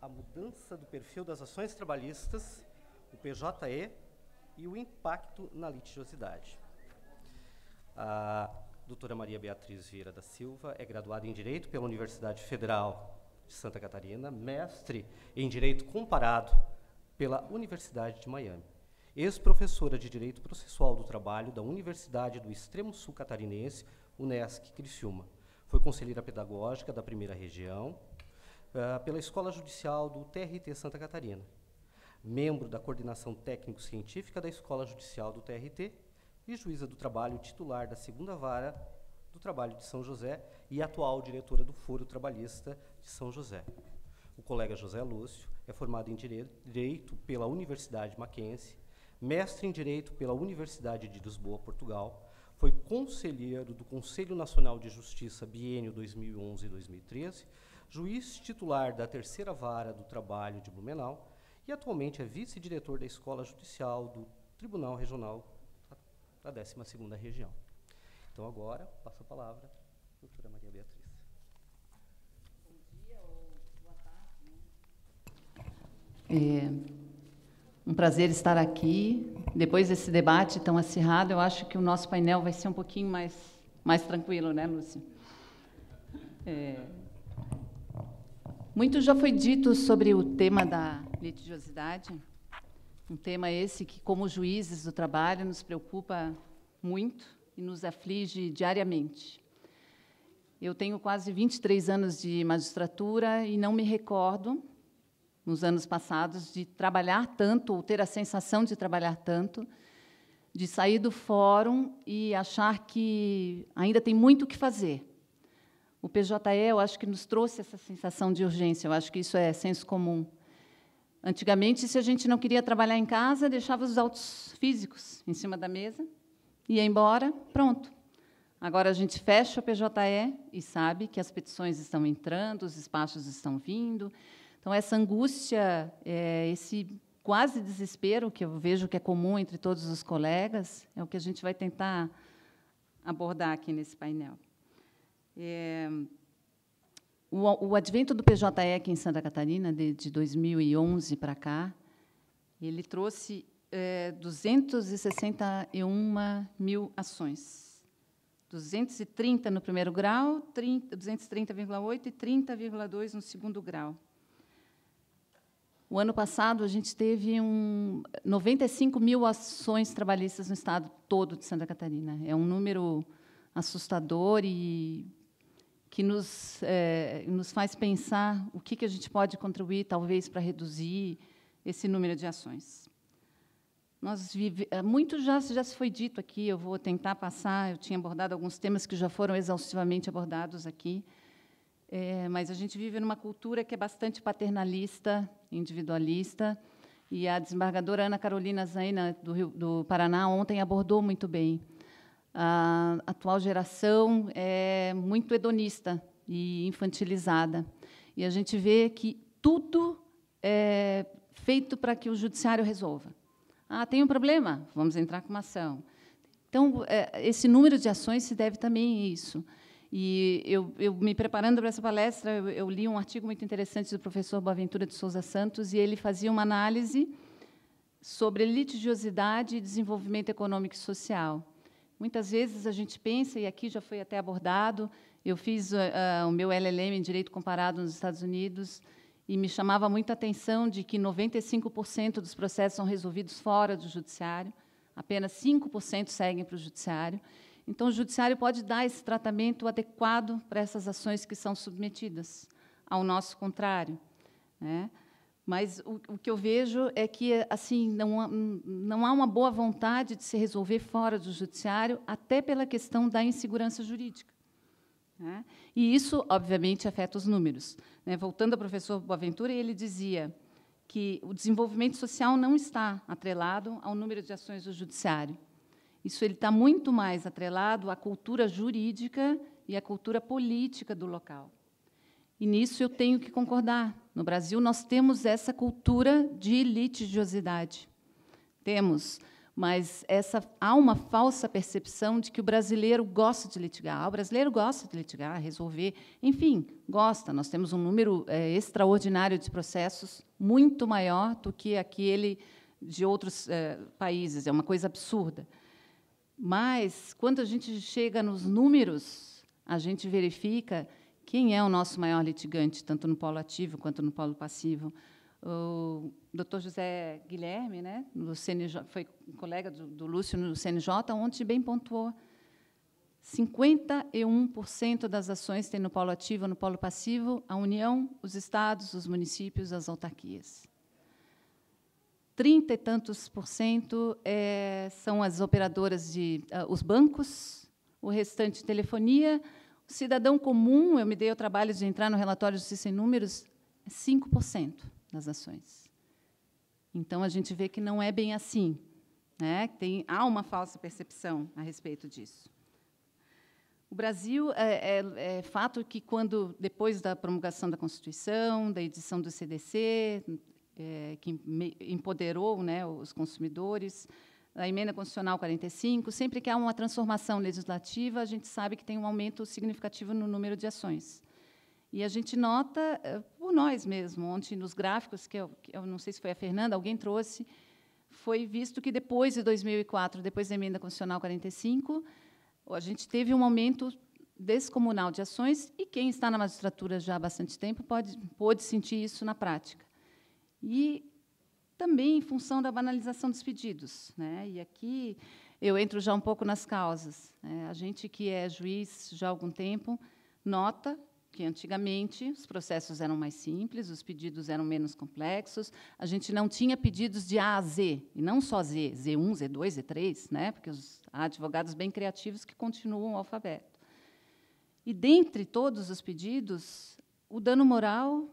a mudança do perfil das ações trabalhistas, o PJE e o impacto na litigiosidade. A doutora Maria Beatriz Vieira da Silva é graduada em Direito pela Universidade Federal de Santa Catarina, mestre em Direito Comparado pela Universidade de Miami, ex-professora de Direito Processual do Trabalho da Universidade do Extremo Sul Catarinense, Unesc, Criciúma. Foi conselheira pedagógica da Primeira Região, pela Escola Judicial do TRT Santa Catarina, membro da Coordenação Técnico-Científica da Escola Judicial do TRT e juíza do trabalho titular da 2ª Vara do Trabalho de São José e atual diretora do Foro Trabalhista de São José. O colega José Lúcio é formado em Direito pela Universidade Mackenzie, mestre em Direito pela Universidade de Lisboa, Portugal, foi conselheiro do Conselho Nacional de Justiça biênio 2011 e 2013, juiz titular da 3ª Vara do Trabalho de Blumenau e atualmente é vice-diretor da Escola Judicial do Tribunal Regional da 12ª Região. Então, agora, passo a palavra à doutora Maria Beatriz. Bom dia ou boa tarde. Um prazer estar aqui. Depois desse debate tão acirrado, eu acho que o nosso painel vai ser um pouquinho mais tranquilo, né, Lúcia? Muito já foi dito sobre o tema da litigiosidade, um tema esse que, como juízes do trabalho, nos preocupa muito e nos aflige diariamente. Eu tenho quase 23 anos de magistratura e não me recordo, nos anos passados, de trabalhar tanto, ou ter a sensação de trabalhar tanto, de sair do fórum e achar que ainda tem muito o que fazer. O PJE, eu acho que nos trouxe essa sensação de urgência, eu acho que isso é senso comum. Antigamente, se a gente não queria trabalhar em casa, deixava os autos físicos em cima da mesa, ia embora, pronto. Agora a gente fecha o PJE e sabe que as petições estão entrando, os despachos estão vindo. Então, essa angústia, esse quase desespero, que eu vejo que é comum entre todos os colegas, é o que a gente vai tentar abordar aqui nesse painel. O advento do PJE aqui em Santa Catarina, de 2011 para cá, ele trouxe 261 mil ações. 230 no primeiro grau, 230,8 e 30,2 no segundo grau. O ano passado, a gente teve 95 mil ações trabalhistas no estado todo de Santa Catarina. É um número assustador e que nos faz pensar o que a gente pode contribuir, talvez, para reduzir esse número de ações. Muito já se foi dito aqui, eu vou tentar passar, eu tinha abordado alguns temas que já foram exaustivamente abordados aqui, mas a gente vive numa cultura que é bastante paternalista, individualista, e a desembargadora Ana Carolina Zaina, do Paraná, ontem abordou muito bem. A atual geração é muito hedonista e infantilizada, e a gente vê que tudo é feito para que o judiciário resolva. Ah, tem um problema? Vamos entrar com uma ação. Então, esse número de ações se deve também a isso. E eu me preparando para essa palestra, eu li um artigo muito interessante do professor Boaventura de Souza Santos, e ele fazia uma análise sobre litigiosidade e desenvolvimento econômico e social. Muitas vezes a gente pensa, e aqui já foi até abordado, eu fiz o meu LLM em Direito Comparado nos Estados Unidos, e me chamava muita atenção de que 95% dos processos são resolvidos fora do judiciário, apenas 5% seguem para o judiciário. Então, o judiciário pode dar esse tratamento adequado para essas ações que são submetidas, ao nosso contrário, né? Mas o que eu vejo é que assim não há uma boa vontade de se resolver fora do judiciário, até pela questão da insegurança jurídica, né? E isso, obviamente, afeta os números, né? Voltando ao professor Boaventura, ele dizia que o desenvolvimento social não está atrelado ao número de ações do judiciário. Isso ele está muito mais atrelado à cultura jurídica e à cultura política do local. E nisso eu tenho que concordar. No Brasil, nós temos essa cultura de litigiosidade. Temos Mas há uma falsa percepção de que o brasileiro gosta de litigar. O brasileiro gosta de litigar, resolver, enfim, gosta. Nós temos um número extraordinário de processos, muito maior do que aquele de outros países. É uma coisa absurda. Mas, quando a gente chega nos números, a gente verifica quem é o nosso maior litigante, tanto no polo ativo quanto no polo passivo. O Dr. José Guilherme, né, no CNJ, foi colega do Lúcio no CNJ, ontem bem pontuou. 51% das ações tem no polo ativo, no polo passivo, a União, os estados, os municípios, as autarquias. 30 e tantos por cento são as operadoras os bancos, o restante telefonia. O cidadão comum, eu me dei o trabalho de entrar no relatório de Justiça em Números, é 5% das ações. Então, a gente vê que não é bem assim, né? Há uma falsa percepção a respeito disso. O Brasil, é fato que, depois da promulgação da Constituição, da edição do CDC, que empoderou, né, os consumidores, a Emenda Constitucional 45, sempre que há uma transformação legislativa, a gente sabe que tem um aumento significativo no número de ações. E a gente nota, por nós mesmos, ontem, nos gráficos, que eu não sei se foi a Fernanda, alguém trouxe, foi visto que, depois de 2004, depois da Emenda Constitucional 45, a gente teve um aumento descomunal de ações, e quem está na magistratura já há bastante tempo pôde sentir isso na prática. E também em função da banalização dos pedidos, né? E aqui eu entro já um pouco nas causas, né? A gente que é juiz já há algum tempo nota que, antigamente, os processos eram mais simples, os pedidos eram menos complexos, a gente não tinha pedidos de A a Z, e não só Z, Z1, Z2, Z3, né? Porque há advogados bem criativos que continuam o alfabeto. E, dentre todos os pedidos, o dano moral...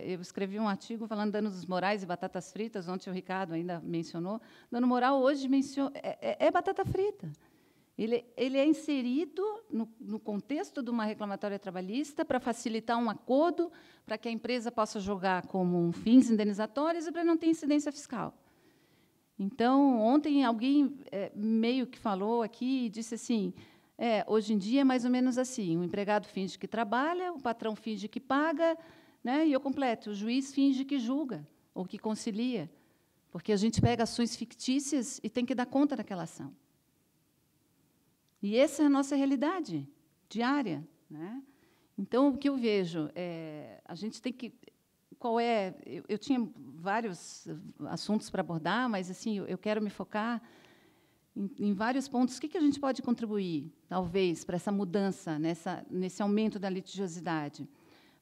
eu escrevi um artigo falando de danos morais e batatas fritas, ontem o Ricardo ainda mencionou. Dano moral, hoje, é batata frita. Ele é inserido no contexto de uma reclamatória trabalhista para facilitar um acordo, para que a empresa possa jogar como fins indenizatórios e para não ter incidência fiscal. Então, ontem, alguém meio que falou aqui e disse assim, hoje em dia é mais ou menos assim, o empregado finge que trabalha, o patrão finge que paga, né, e eu completo, o juiz finge que julga ou que concilia, porque a gente pega ações fictícias e tem que dar conta daquela ação. E essa é a nossa realidade diária, né? Então, o que eu vejo a gente tem que... Eu tinha vários assuntos para abordar, mas assim, eu quero me focar em vários pontos. O que a gente pode contribuir, talvez, para essa mudança, nesse aumento da litigiosidade?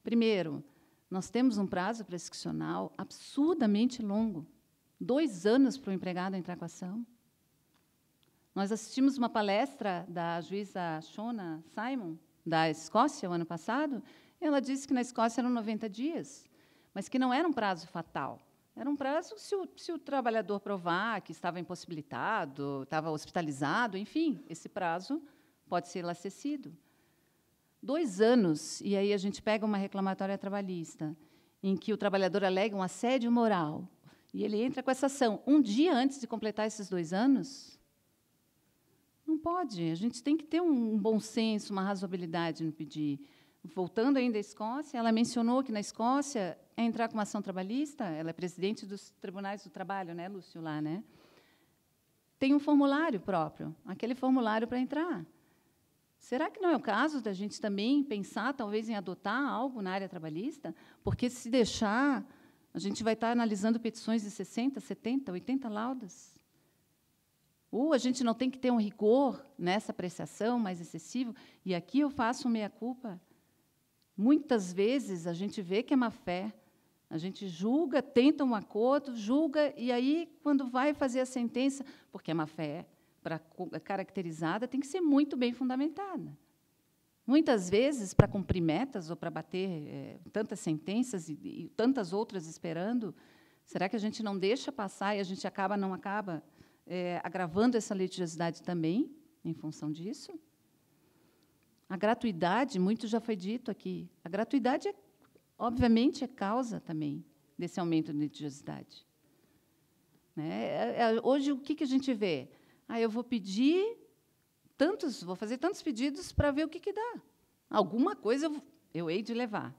Primeiro, nós temos um prazo prescricional absurdamente longo, 2 anos para o empregado entrar com a ação. Nós assistimos uma palestra da juíza Shona Simon, da Escócia, o ano passado. Ela disse que na Escócia eram 90 dias, mas que não era um prazo fatal. Era um prazo se o trabalhador provar que estava impossibilitado, estava hospitalizado, enfim, esse prazo pode ser acessível. 2 anos, e aí a gente pega uma reclamatória trabalhista, em que o trabalhador alega um assédio moral, e ele entra com essa ação 1 dia antes de completar esses 2 anos... Não pode. A gente tem que ter um bom senso, uma razoabilidade no pedir. Voltando ainda à Escócia, ela mencionou que, na Escócia, entrar com uma ação trabalhista, ela é presidente dos tribunais do trabalho, né, Lúcio, lá, né? Tem um formulário próprio, aquele formulário para entrar. Será que não é o caso da gente também pensar, talvez, em adotar algo na área trabalhista? Porque, se deixar, a gente vai estar analisando petições de 60, 70, 80 laudas. Ou a gente não tem que ter um rigor nessa apreciação mais excessivo, e aqui eu faço meia-culpa. Muitas vezes a gente vê que é má-fé, a gente julga, tenta um acordo, julga, e aí, quando vai fazer a sentença, porque é má-fé caracterizada, tem que ser muito bem fundamentada. Muitas vezes, para cumprir metas ou para bater tantas sentenças e tantas outras esperando, será que a gente não deixa passar e a gente não acaba agravando essa litigiosidade também, em função disso? A gratuidade, muito já foi dito aqui, a gratuidade, obviamente, é causa também desse aumento de litigiosidade. né? Hoje, o que a gente vê? Eu vou pedir vou fazer tantos pedidos para ver o que dá. Alguma coisa eu hei de levar.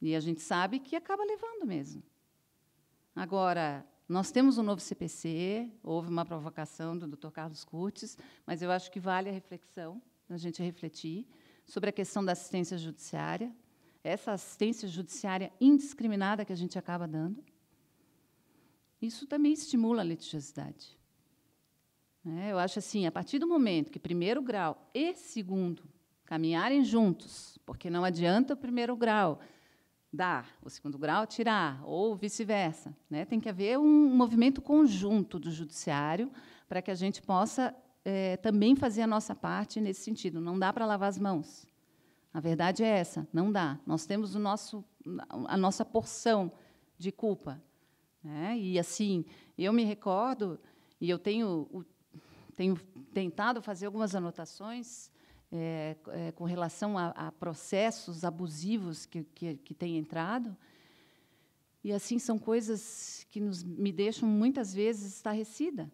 E a gente sabe que acaba levando mesmo. Agora, nós temos um novo CPC, houve uma provocação do Dr. Carlos Curtis, mas eu acho que vale a reflexão, a gente refletir sobre a questão da assistência judiciária, essa assistência judiciária indiscriminada que a gente acaba dando. Isso também estimula a litigiosidade. Eu acho assim, a partir do momento que primeiro grau e segundo caminharem juntos, porque não adianta o primeiro grau dar, o segundo grau tirar, ou vice-versa, né? Tem que haver um movimento conjunto do judiciário para que a gente possa também fazer a nossa parte nesse sentido. Não dá para lavar as mãos. A verdade é essa, não dá. Nós temos a nossa porção de culpa, né? E, assim, eu me recordo, e eu tenho tentado fazer algumas anotações com relação a processos abusivos que têm entrado, e, assim, são coisas que me deixam, muitas vezes, estarrecida,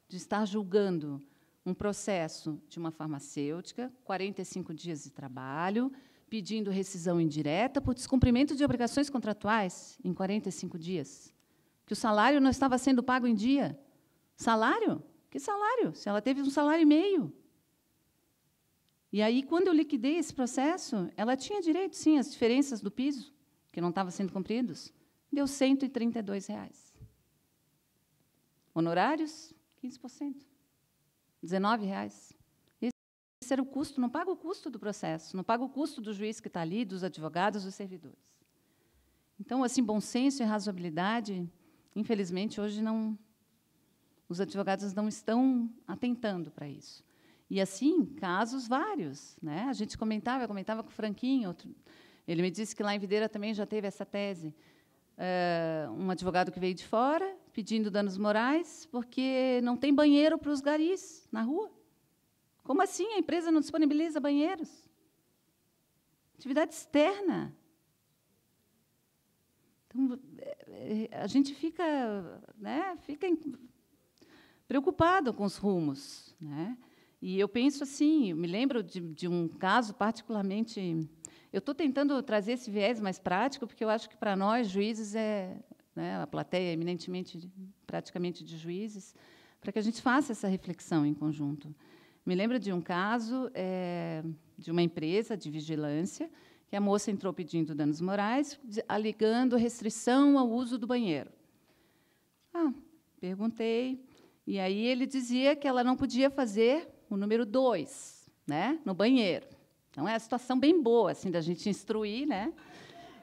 de estar julgando um processo de uma farmacêutica, 45 dias de trabalho, pedindo rescisão indireta por descumprimento de obrigações contratuais em 45 dias, que o salário não estava sendo pago em dia. Salário? Que salário? Se ela teve um salário e meio. E aí, quando eu liquidei esse processo, ela tinha direito, sim, às diferenças do piso, que não estavam sendo cumpridos. Deu R$ 132. Honorários, 15%. R$ 19. Esse era o custo, não paga o custo do processo, não paga o custo do juiz que está ali, dos advogados, dos servidores. Então, assim, bom senso e razoabilidade, infelizmente, hoje os advogados não estão atentando para isso. E, assim, casos vários, né? A gente eu comentava com o Franquinho, ele me disse que lá em Videira também já teve essa tese. Um advogado que veio de fora, pedindo danos morais, porque não tem banheiro para os garis na rua. Como assim? A empresa não disponibiliza banheiros? Atividade externa. Então, a gente fica preocupado com os rumos, né? E eu penso assim, eu me lembro de um caso particularmente. Eu estou tentando trazer esse viés mais prático, porque eu acho que, para nós, juízes, a plateia é eminentemente, praticamente, de juízes, para que a gente faça essa reflexão em conjunto. Me lembro de um caso de uma empresa de vigilância, que a moça entrou pedindo danos morais, alegando restrição ao uso do banheiro. Perguntei, e aí ele dizia que ela não podia fazer o número 2, né, no banheiro. Então, é a situação bem boa, assim, da gente instruir, né,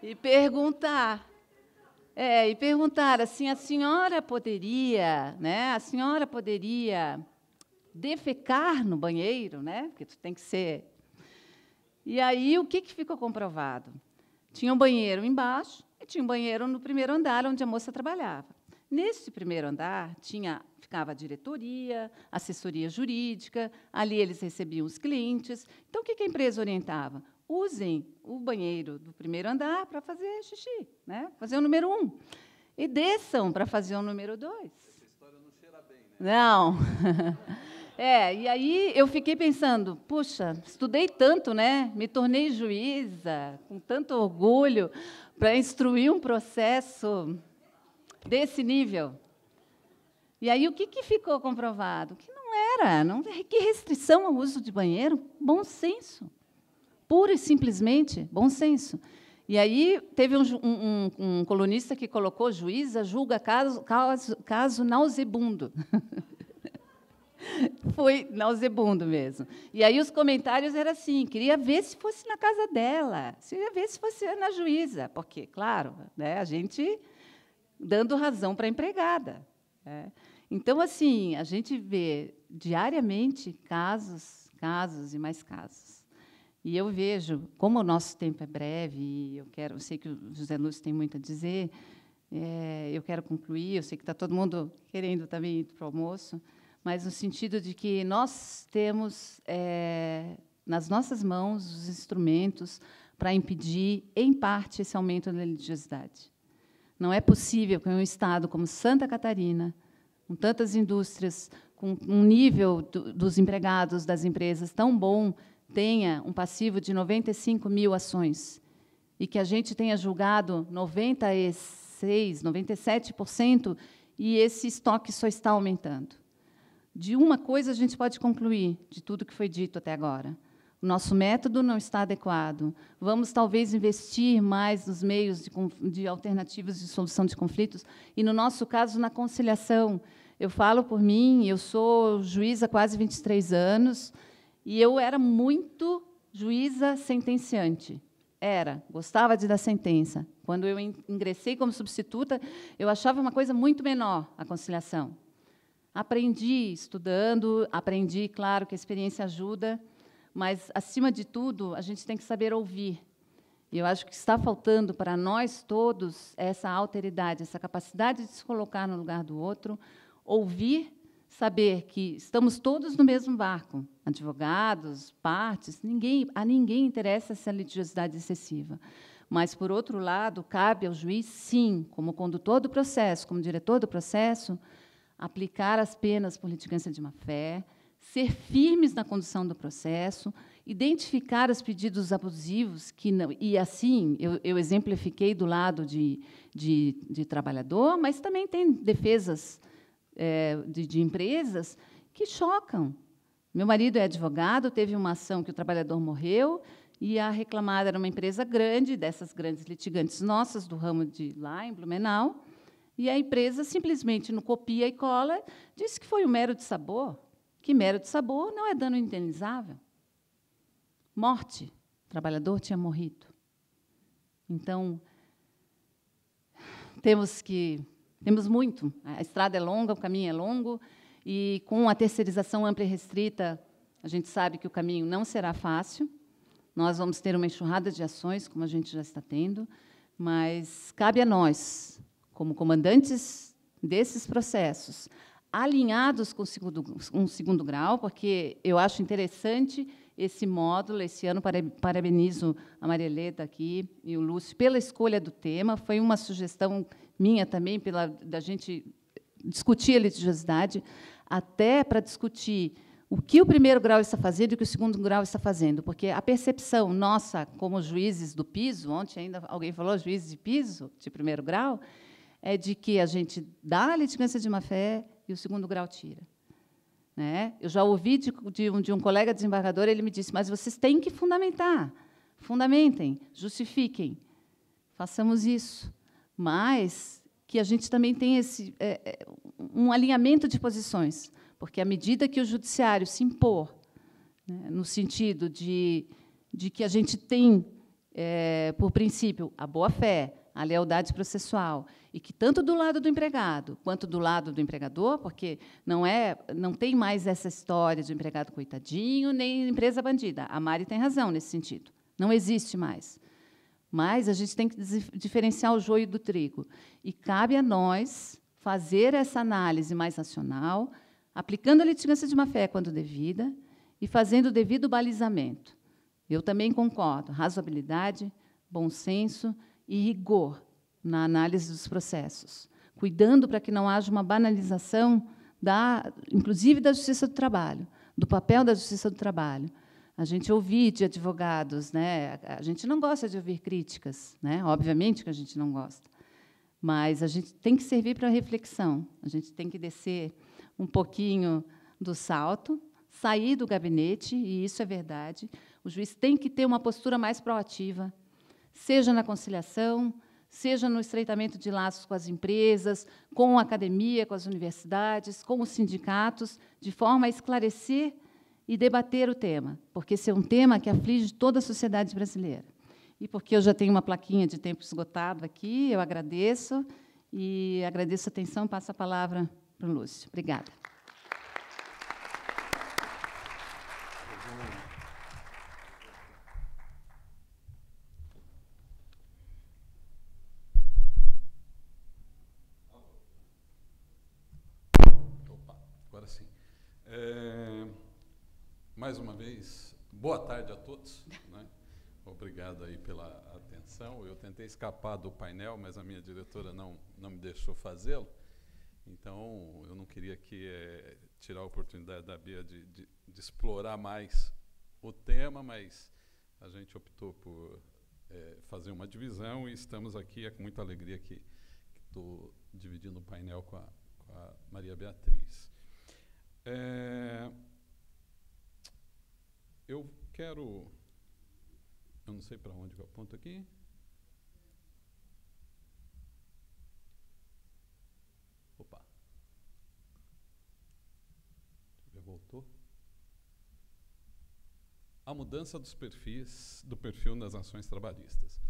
e perguntar. Assim, a senhora poderia defecar no banheiro, né, porque tu tem que ser. E aí, o que ficou comprovado? Tinha um banheiro embaixo e tinha um banheiro no primeiro andar, onde a moça trabalhava. Nesse primeiro andar, ficava a diretoria, assessoria jurídica, ali eles recebiam os clientes. Então, o que a empresa orientava? Usem o banheiro do primeiro andar para fazer xixi, né? Fazer o número 1. E desçam para fazer o número 2. Essa história não cheira bem, né? Não. E aí eu fiquei pensando, puxa, estudei tanto, né? Me tornei juíza, com tanto orgulho, para instruir um processo desse nível. E aí o que ficou comprovado? Que não era, que restrição ao uso de banheiro? Bom senso. Pura e simplesmente bom senso. E aí teve um colunista que colocou: juíza julga caso nausebundo. Foi nausebundo mesmo. E aí os comentários eram assim: queria ver se fosse na casa dela, queria ver se fosse na juíza, porque, claro, né, a gente dando razão para a empregada, né? Então, assim, a gente vê diariamente casos e mais casos. E eu vejo, como o nosso tempo é breve, e eu sei que o José Lúcio tem muito a dizer, eu quero concluir, eu sei que está todo mundo querendo também ir para o almoço, mas no sentido de que nós temos nas nossas mãos os instrumentos para impedir, em parte, esse aumento da litigiosidade. Não é possível que um estado como Santa Catarina, com tantas indústrias, com um nível dos empregados das empresas tão bom, tenha um passivo de 95 mil ações, e que a gente tenha julgado 96%, 97%, e esse estoque só está aumentando. De uma coisa a gente pode concluir, de tudo que foi dito até agora: o nosso método não está adequado. Vamos, talvez, investir mais nos meios de alternativas de solução de conflitos, e, no nosso caso, na conciliação. Eu falo por mim, eu sou juíza há quase 23 anos, e eu era muito juíza sentenciante. Gostava de dar sentença. Quando eu ingressei como substituta, eu achava uma coisa muito menor, a conciliação. Aprendi estudando, aprendi, claro, que a experiência ajuda, mas, acima de tudo, a gente tem que saber ouvir. E eu acho que está faltando para nós todos essa alteridade, essa capacidade de se colocar no lugar do outro, ouvir, saber que estamos todos no mesmo barco, advogados, partes, a ninguém interessa essa litigiosidade excessiva. Mas, por outro lado, cabe ao juiz, sim, como condutor do processo, como diretor do processo, aplicar as penas por litigância de má-fé, ser firmes na condução do processo, identificar os pedidos abusivos, que não, e, assim, eu exemplifiquei do lado de trabalhador, mas também tem defesas de empresas que chocam. Meu marido é advogado, teve uma ação que o trabalhador morreu, e a reclamada era uma empresa grande, dessas grandes litigantes nossas, do ramo de lá, em Blumenau, e a empresa, simplesmente, no copia e cola, disse que foi um mero de sabor, que mero de sabor não é dano indenizável. Morte. O trabalhador tinha morrido. Então, temos muito. A estrada é longa, o caminho é longo, e, com a terceirização ampla e restrita, a gente sabe que o caminho não será fácil. Nós vamos ter uma enxurrada de ações, como a gente já está tendo, mas cabe a nós, como comandantes desses processos, alinhados com o segundo grau, porque eu acho interessante esse módulo. Esse ano, parabenizo a Maria Helena aqui e o Lúcio pela escolha do tema. Foi uma sugestão minha também, da gente discutir a litigiosidade, até para discutir o que o primeiro grau está fazendo e o que o segundo grau está fazendo, porque a percepção nossa, como juízes do piso, ontem ainda alguém falou juízes de piso, de primeiro grau, é de que a gente dá a litigância de má-fé e o segundo grau tira. Né? Eu já ouvi de um colega desembargador, ele me disse: mas vocês têm que fundamentar, fundamentem, justifiquem, façamos isso. Mas que a gente também tem um alinhamento de posições, porque, à medida que o judiciário se impor, né, no sentido de que a gente tem, por princípio, a boa-fé, a lealdade processual, e que, tanto do lado do empregado quanto do lado do empregador, porque não tem mais essa história de empregado coitadinho, nem empresa bandida. A Mari tem razão nesse sentido. Não existe mais. Mas a gente tem que diferenciar o joio do trigo. E cabe a nós fazer essa análise mais racional, aplicando a litigância de má-fé quando devida e fazendo o devido balizamento. Eu também concordo. Razoabilidade, bom senso e rigor na análise dos processos, cuidando para que não haja uma banalização, inclusive da Justiça do Trabalho, do papel da Justiça do Trabalho. A gente ouve de advogados, né? A gente não gosta de ouvir críticas, né? Obviamente que a gente não gosta, mas a gente tem que servir para reflexão, a gente tem que descer um pouquinho do salto, sair do gabinete, e isso é verdade. O juiz tem que ter uma postura mais proativa, seja na conciliação, seja no estreitamento de laços com as empresas, com a academia, com as universidades, com os sindicatos, de forma a esclarecer e debater o tema, porque esse é um tema que aflige toda a sociedade brasileira. E porque eu já tenho uma plaquinha de tempo esgotado aqui, eu agradeço, e agradeço a atenção, passo a palavra para o Lúcio. Obrigada. Agora sim. Mais uma vez, boa tarde a todos. Né? Obrigado aí pela atenção. Eu tentei escapar do painel, mas a minha diretora não me deixou fazê-lo. Então, eu não queria aqui tirar a oportunidade da Bia de explorar mais o tema, mas a gente optou por fazer uma divisão e estamos aqui, é com muita alegria que estou dividindo o painel com a Maria Beatriz. Eu quero... Eu não sei para onde eu aponto aqui. Opa. Deixa eu ver, voltou. A mudança dos perfis, do perfil nas ações trabalhistas.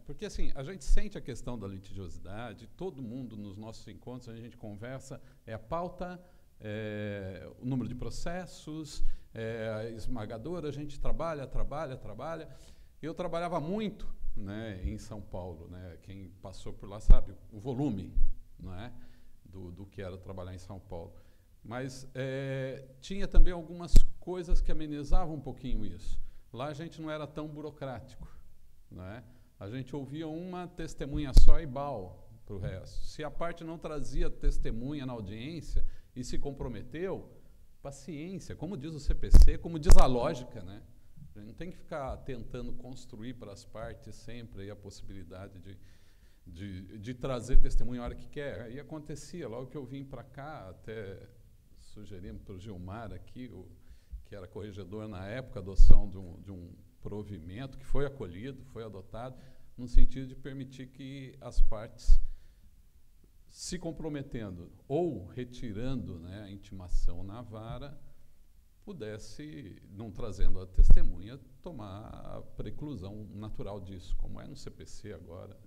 Porque, assim, a gente sente a questão da litigiosidade, todo mundo nos nossos encontros, a gente conversa, a pauta, o número de processos, esmagadora, a gente trabalha. Eu trabalhava muito, né, em São Paulo, né, quem passou por lá sabe o volume, né, do que era trabalhar em São Paulo. Mas tinha também algumas coisas que amenizavam um pouquinho isso. Lá a gente não era tão burocrático, né? A gente ouvia uma testemunha só e bal para o resto. Se a parte não trazia testemunha na audiência e se comprometeu, paciência, como diz o CPC, como diz a lógica, né? A gente não tem que ficar tentando construir para as partes sempre aí a possibilidade de trazer testemunha a hora que quer. Aí acontecia, logo que eu vim para cá, até sugerimos para o Gilmar aqui, que era corregedor na época, a adoção de um provimento que foi acolhido, foi adotado, no sentido de permitir que as partes, se comprometendo ou retirando, né, a intimação na vara, pudesse, não trazendo a testemunha, tomar a preclusão natural disso, como é no CPC agora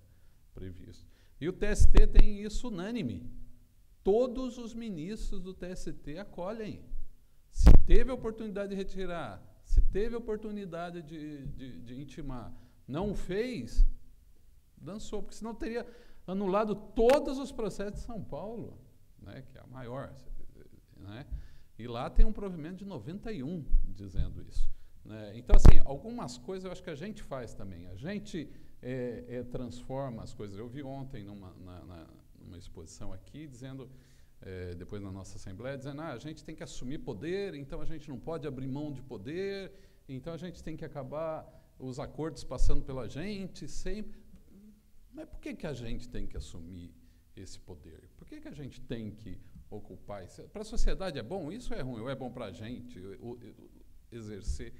previsto. E o TST tem isso unânime. Todos os ministros do TST acolhem. Se teve a oportunidade de retirar, se teve a oportunidade de intimar, não fez, dançou, porque senão teria anulado todos os processos de São Paulo, né, que é a maior, né? E lá tem um provimento de 91 dizendo isso, né? Então, assim, algumas coisas eu acho que a gente faz também. A gente transforma as coisas. Eu vi ontem numa exposição aqui, dizendo, depois na nossa Assembleia, dizendo a gente tem que assumir poder, então a gente não pode abrir mão de poder, então a gente tem que acabar os acordos passando pela gente sempre. Mas por que a gente tem que assumir esse poder? Por que a gente tem que ocupar isso? Para a sociedade é bom? Isso é ruim? Ou é bom para a gente exercer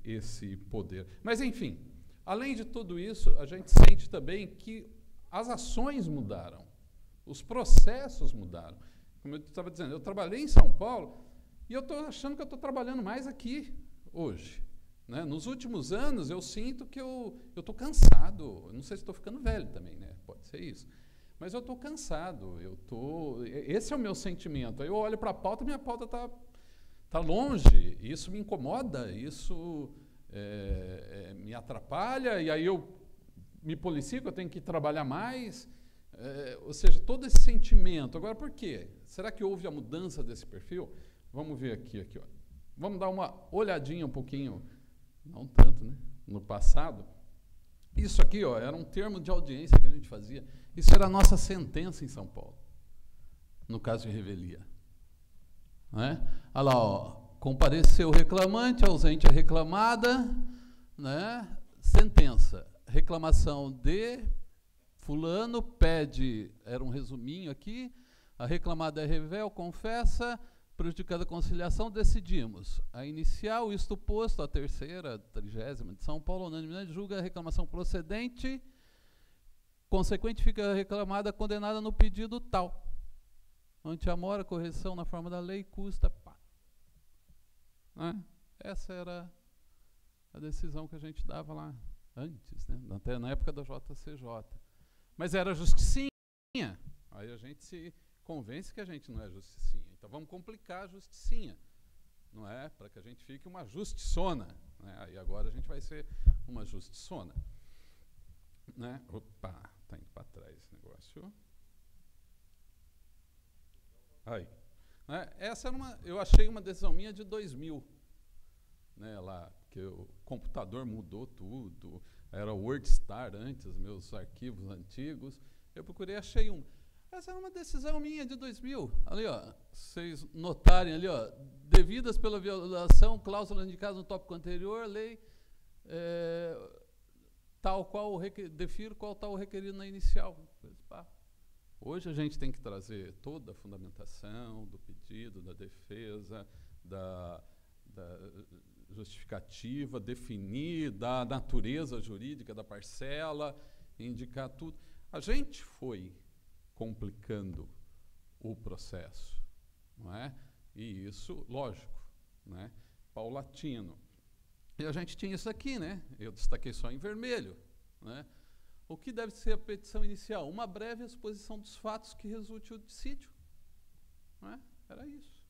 esse poder? Mas, enfim, além de tudo isso, a gente sente também que as ações mudaram, os processos mudaram. Como eu estava dizendo, eu trabalhei em São Paulo e eu estou achando que eu estou trabalhando mais aqui hoje. Né? Nos últimos anos, eu sinto que eu estou cansado. Eu não sei se estou ficando velho também, né? Pode ser isso. Mas eu estou cansado. Esse é o meu sentimento. Aí eu olho para a pauta e minha pauta está longe. Isso me incomoda, isso me atrapalha, e aí eu me policio, eu tenho que trabalhar mais. Ou seja, todo esse sentimento. Agora, por quê? Será que houve a mudança desse perfil? Vamos ver aqui. Ó. Vamos dar uma olhadinha um pouquinho, não tanto, né? No passado. Isso aqui, ó, era um termo de audiência que a gente fazia. Isso era a nossa sentença em São Paulo, no caso de revelia. Né? Olha lá, ó, compareceu o reclamante, ausente a reclamada, né? Sentença. Reclamação de fulano, pede, era um resuminho aqui, a reclamada é revel, confessa, prejudicada a conciliação, decidimos. A inicial, isto posto, a terceira, 30ª de São Paulo, unanimidade, julga a reclamação procedente, consequente fica reclamada, condenada no pedido tal. Anteamora, correção na forma da lei, custa, pá. Né? Essa era a decisão que a gente dava lá antes, né? Até na época da JCJ. Mas era justicinha. Aí a gente se convence que a gente não é justicinha. Então vamos complicar a justicinha, não é? Para que a gente fique uma justiçona. Né? Aí agora a gente vai ser uma justiçona. Né? Opa, está indo para trás esse negócio. Aí. Né? Essa era eu achei uma decisão minha de 2000. Né? Lá, porque o computador mudou tudo, era WordStar antes, meus arquivos antigos. Eu procurei, achei um. Essa era uma decisão minha de 2000. Ali, ó, vocês notarem ali, ó, devidas pela violação, cláusula indicada no tópico anterior, lei tal qual defiro qual tal o requerido na inicial. Hoje a gente tem que trazer toda a fundamentação do pedido, da defesa, da justificativa, definir, da natureza jurídica da parcela, indicar tudo. A gente foi complicando o processo, não é? E isso, lógico, né? Paulatino. E a gente tinha isso aqui, né? Eu destaquei só em vermelho, né? O que deve ser a petição inicial? Uma breve exposição dos fatos que resulte o dissídio. Não é? Era isso.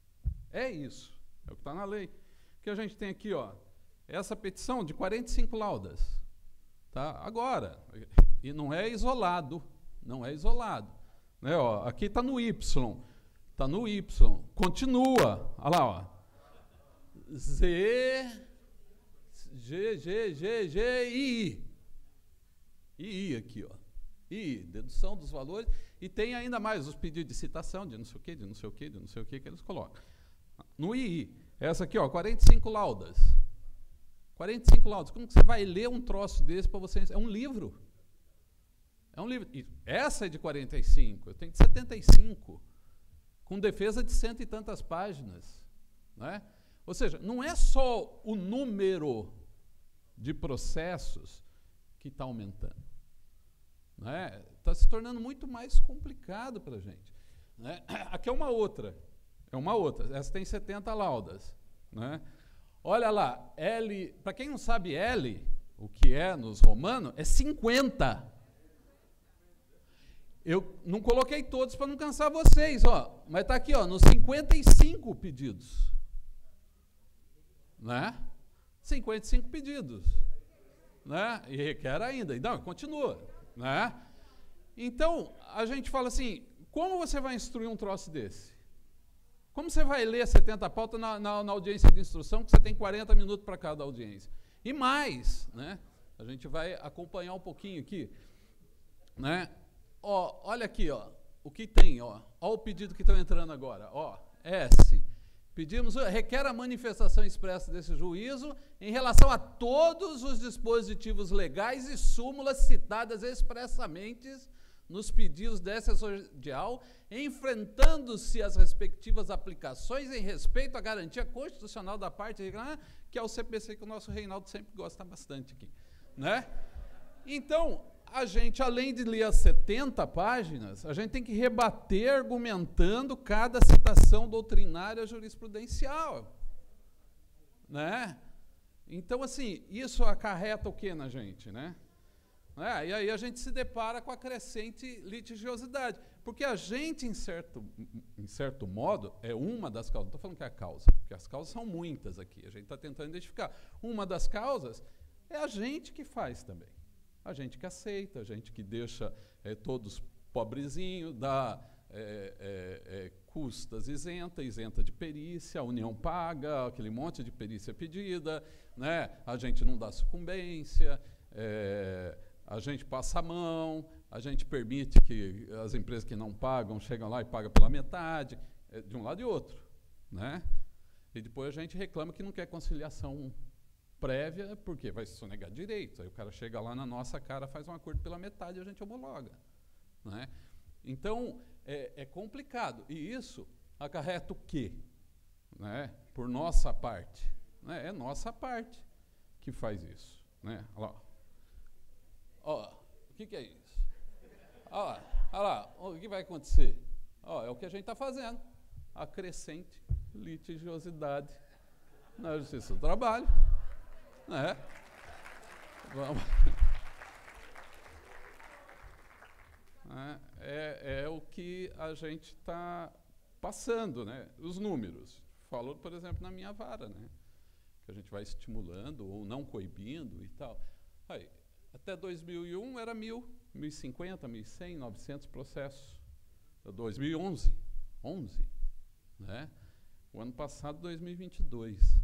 É isso. É o que está na lei. O que a gente tem aqui, ó, essa petição de 45 laudas. Tá? Agora, e não é isolado, não é isolado. Né, ó, aqui está no Y. Está no Y. Continua. Olha lá, ó. Z, G, G, G, G, I. I aqui, ó. I, dedução dos valores. E tem ainda mais os pedidos de citação, de não sei o quê, de não sei o quê, de não sei o quê, que eles colocam. No II, essa aqui, ó, 45 laudas. 45 laudas. Como que você vai ler um troço desse para você? É um livro. É um livro. E essa é de 45, eu tenho de 75, com defesa de 100 e tantas páginas. Né? Ou seja, não é só o número de processos que está aumentando. Está se tornando muito mais complicado para a gente. Né? Aqui é uma outra. Essa tem 70 laudas. Né? Olha lá, L, para quem não sabe L, o que é nos romanos, é 50. Eu não coloquei todos para não cansar vocês, ó, mas está aqui, ó, nos 55 pedidos. Né? 55 pedidos. Né? E requer ainda. Não, continua. Né? Então, a gente fala assim, como você vai instruir um troço desse? Como você vai ler 70 pautas na audiência de instrução, que você tem 40 minutos para cada audiência? E mais, né? A gente vai acompanhar um pouquinho aqui. Né? Ó, olha aqui, ó, o que tem, ó o pedido que estão entrando agora. Ó, S. Pedimos, requer a manifestação expressa desse juízo em relação a todos os dispositivos legais e súmulas citadas expressamente nos pedidos dessa extrajudicial, enfrentando-se as respectivas aplicações em respeito à garantia constitucional da parte, que é o CPC, que o nosso Reinaldo sempre gosta bastante aqui. Né? Então, a gente, além de ler as 70 páginas, a gente tem que rebater argumentando cada citação doutrinária jurisprudencial. Né? Então, assim, isso acarreta o que na gente? Né? E aí a gente se depara com a crescente litigiosidade. Porque a gente, em certo modo, é uma das causas. Não estou falando que é a causa, porque as causas são muitas aqui. A gente está tentando identificar. Uma das causas é a gente que faz também. A gente que aceita, a gente que deixa todos pobrezinhos, dá custas isenta de perícia, a União paga, aquele monte de perícia pedida, né? A gente não dá sucumbência, a gente passa a mão, a gente permite que as empresas que não pagam chegam lá e pagam pela metade, de um lado e outro. Né? E depois a gente reclama que não quer conciliação prévia, porque vai se sonegar direitos. Aí o cara chega lá na nossa cara, faz um acordo pela metade e a gente homologa. Né? Então, é complicado. E isso acarreta o quê? Né? Por nossa parte. Né? É nossa parte que faz isso. Né? Olha lá. Ó, o que é isso? Olha lá, o que vai acontecer? Ó, é o que a gente está fazendo. A crescente litigiosidade na Justiça do Trabalho. Né? Vamos. É o que a gente está passando, né? Os números. Falou, por exemplo, na minha vara, né? Que a gente vai estimulando ou não coibindo e tal. Aí, até 2001 era 1.000, 1.050, 1.100, 900 processos. 2011, 11, né? O ano passado, 2022.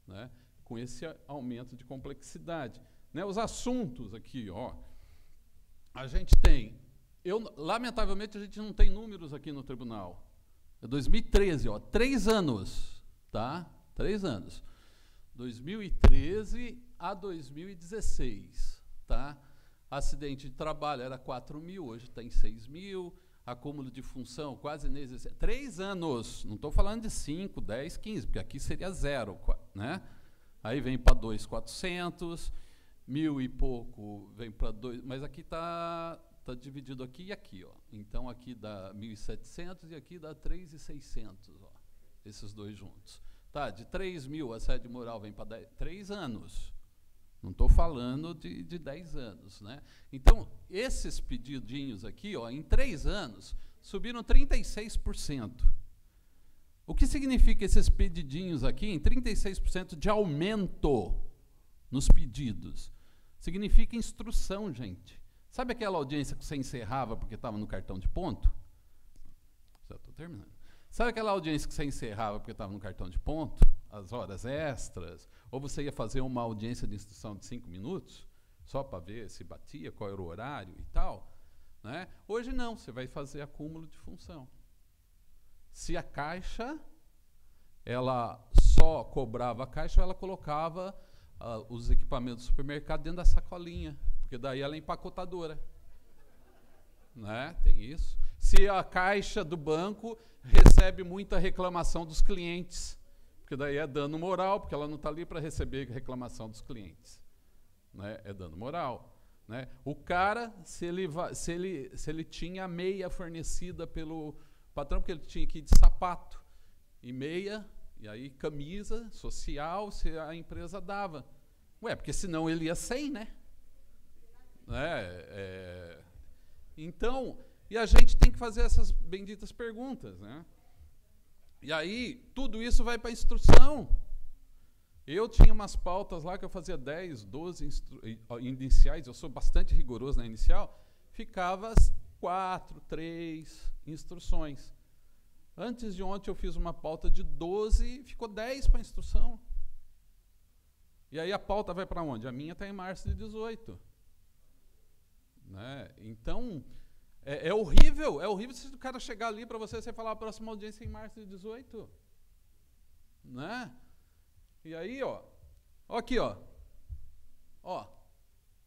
Né? com esse aumento de complexidade. Né? Os assuntos aqui, ó, a gente tem... lamentavelmente, a gente não tem números aqui no tribunal. É 2013, ó, 3 anos, tá? 3 anos. 2013 a 2016, tá? Acidente de trabalho era 4.000, hoje está em 6.000. Acúmulo de função quase inexistente. 3 anos, não estou falando de 5, 10, 15, porque aqui seria 0, né? Aí vem para 2.400, 1.000 e pouco vem para 2, mas aqui está dividido aqui e aqui, ó. Então aqui dá 1.700 e aqui dá 3.600, ó. Esses dois juntos. Tá, de 3.000 assédio moral vem para 3 anos. Não estou falando de 10 anos, né? Então, esses pedidinhos aqui, ó, em 3 anos, subiram 36%. O que significa esses pedidinhos aqui em 36% de aumento nos pedidos? Significa instrução, gente. Sabe aquela audiência que você encerrava porque estava no cartão de ponto? Já estou terminando. Sabe aquela audiência que você encerrava porque estava no cartão de ponto? As horas extras? Ou você ia fazer uma audiência de instrução de 5 minutos, só para ver se batia, qual era o horário e tal, né? Hoje não, você vai fazer acúmulo de função. Se a caixa, ela só cobrava a caixa, ela colocava os equipamentos do supermercado dentro da sacolinha, porque daí ela é empacotadora. Né? Tem isso. Se a caixa do banco recebe muita reclamação dos clientes, porque daí é dano moral, porque ela não está ali para receber reclamação dos clientes. Né? É dano moral. Né? O cara, se ele tinha meia fornecida pelo patrão, porque ele tinha que ir de sapato e meia, e aí camisa social, se a empresa dava. Ué, porque senão ele ia sem, né? Então, e a gente tem que fazer essas benditas perguntas, né? E aí, tudo isso vai para a instrução. Eu tinha umas pautas lá que eu fazia 10, 12 iniciais, eu sou bastante rigoroso na inicial, ficava 4, 3 instruções. Antes de ontem eu fiz uma pauta de 12, ficou 10 para a instrução. E aí a pauta vai para onde? A minha está em março de 18. Né? Então, é horrível se o cara chegar ali para você falar a próxima audiência em março de 18. Né? E aí, ó, aqui, ó,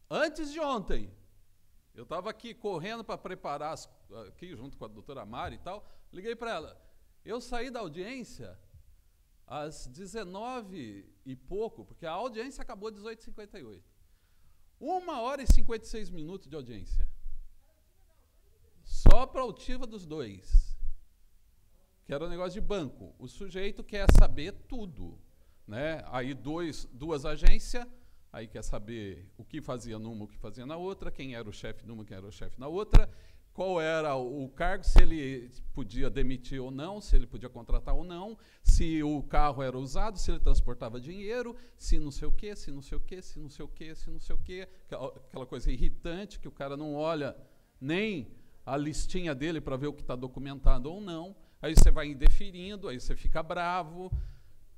antes de ontem, eu estava aqui correndo para preparar, aqui junto com a doutora Mari e tal, liguei para ela. Eu saí da audiência às 19 e pouco, porque a audiência acabou às 18h58. 1h56 de audiência. Só para a altiva dos dois. Que era um negócio de banco. O sujeito quer saber tudo. Né? Aí duas agências, aí quer saber o que fazia numa, o que fazia na outra, quem era o chefe numa, quem era o chefe na outra, qual era o cargo, se ele podia demitir ou não, se ele podia contratar ou não, se o carro era usado, se ele transportava dinheiro, se não sei o quê, se não sei o quê, se não sei o quê, se não sei o quê, aquela coisa irritante que o cara não olha nem a listinha dele para ver o que está documentado ou não, aí você vai indeferindo, aí você fica bravo,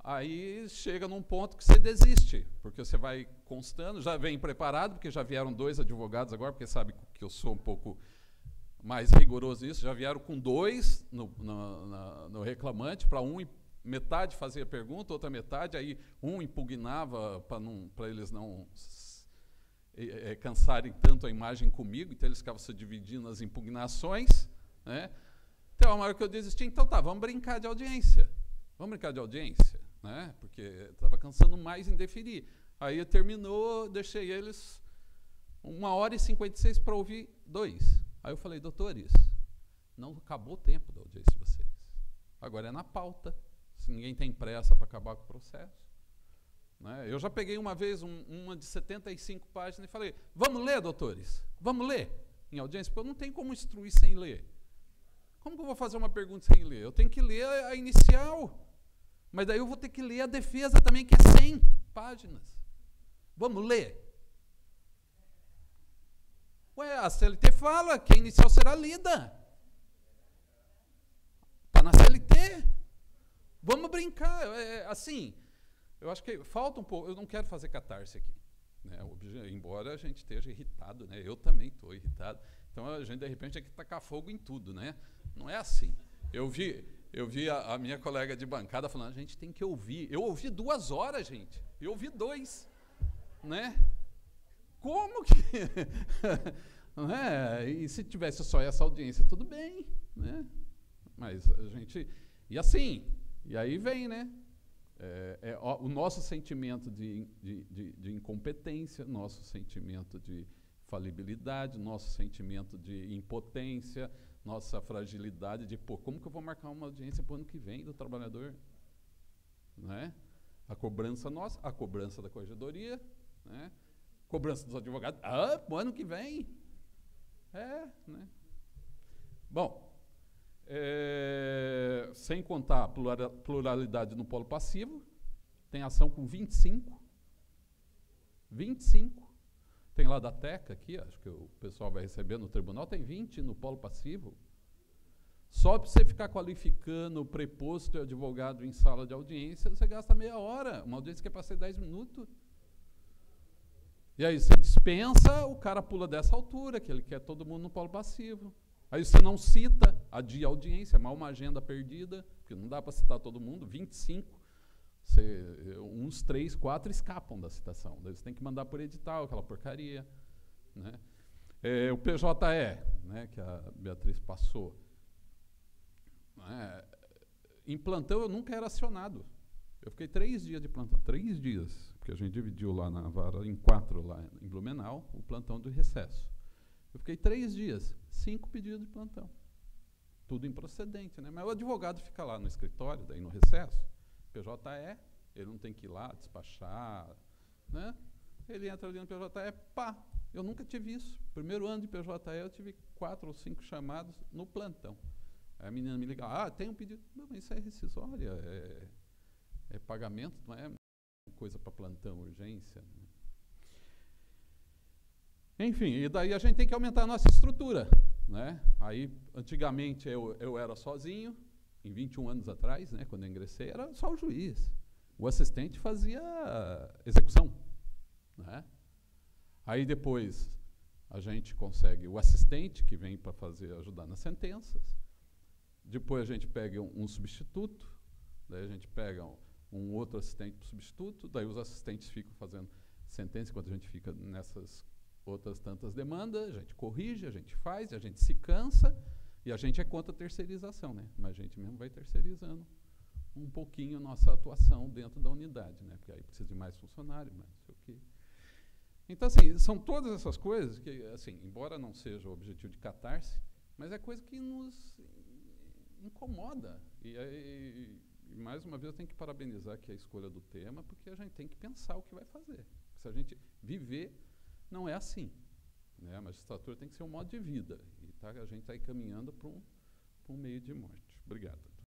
aí chega num ponto que você desiste, porque você vai constando, já vem preparado, porque já vieram 2 advogados agora, porque sabe que eu sou um pouco mais rigoroso nisso, já vieram com 2 no reclamante, para metade fazia pergunta, outra metade, aí um impugnava para eles não cansarem tanto a imagem comigo, então eles ficavam se dividindo nas impugnações. Né? Então, uma hora que eu desisti, então tá, vamos brincar de audiência. Vamos brincar de audiência, né? Porque estava cansando mais em deferir. Aí terminou, deixei eles 1h56 para ouvir 2. Aí eu falei, doutores, não acabou o tempo da audiência de vocês. Agora é na pauta, se ninguém tem pressa para acabar com o processo. Né? Eu já peguei uma vez uma de 75 páginas e falei, vamos ler, doutores? Vamos ler em audiência? Porque eu não tenho como instruir sem ler. Como que eu vou fazer uma pergunta sem ler? Eu tenho que ler a inicial. Mas daí eu vou ter que ler a defesa também, que é 100 páginas. Vamos ler? Ué, a CLT fala que a inicial será lida. Está na CLT. Vamos brincar. Assim, eu acho que falta um pouco, eu não quero fazer catarse aqui, né? Embora a gente esteja irritado, né? Eu também estou irritado, então a gente de repente tem que tacar fogo em tudo, né? Não é assim. Eu vi a minha colega de bancada falando, a gente tem que ouvir. Eu ouvi 2 horas, gente. Eu ouvi 2, né? Como que... Não é? E se tivesse só essa audiência, tudo bem, né? Mas a gente... E assim, e aí vem, né? O nosso sentimento de incompetência, nosso sentimento de falibilidade, nosso sentimento de impotência, nossa fragilidade de, pô, como que eu vou marcar uma audiência para o ano que vem do trabalhador? Né? A cobrança nossa, a cobrança da corregedoria, né? Cobrança dos advogados, para o ano que vem. Né? Bom, sem contar a pluralidade no polo passivo, tem ação com 25. Tem lá da TECA aqui, acho que o pessoal vai receber no tribunal, tem 20 no polo passivo. Só para você ficar qualificando o preposto e o advogado em sala de audiência, você gasta meia hora. Uma audiência que é para ser 10 minutos. E aí você dispensa, o cara pula dessa altura, que ele quer todo mundo no polo passivo. Aí você não cita, adia a audiência, é mal uma agenda perdida, porque não dá para citar todo mundo, 25. Uns 3, 4 escapam da citação. Daí você tem que mandar por edital, aquela porcaria. Né? O PJE, né, que a Beatriz passou. Em plantão eu nunca era acionado. Eu fiquei 3 dias de plantão. 3 dias, porque a gente dividiu lá na vara em 4 lá em Blumenau, o plantão de recesso. Eu fiquei 3 dias, 5 pedidos de plantão. Tudo improcedente, né? Mas o advogado fica lá no escritório, daí no recesso, PJE, ele não tem que ir lá despachar, né? Ele entra ali no PJE, pá, eu nunca tive isso. Primeiro ano de PJE eu tive 4 ou 5 chamados no plantão. Aí a menina me liga, tem um pedido, não, mas isso é rescisória, é pagamento, não é coisa para plantão, urgência. Né? Enfim, e daí a gente tem que aumentar a nossa estrutura, né? Aí, antigamente eu era sozinho, em 21 anos atrás, né, quando eu ingressei, era só o juiz. O assistente fazia execução. Né? Aí depois a gente consegue o assistente, que vem para ajudar nas sentenças. Depois a gente pega um substituto, daí a gente pega um outro assistente para o substituto, daí os assistentes ficam fazendo sentença, enquanto a gente fica nessas outras tantas demandas, a gente corrige, a gente faz, a gente se cansa, e a gente é contra a terceirização, né? Mas a gente mesmo vai terceirizando um pouquinho a nossa atuação dentro da unidade, né? Porque aí precisa de mais funcionário, mais não sei o quê. Então, assim, são todas essas coisas que, assim, embora não seja o objetivo de catarse, mas é coisa que nos incomoda. E mais uma vez, eu tenho que parabenizar aqui a escolha do tema, porque a gente tem que pensar o que vai fazer. Se a gente viver, não é assim. Né? A magistratura tem que ser um modo de vida. E a gente está aí caminhando para um meio de morte. Obrigado.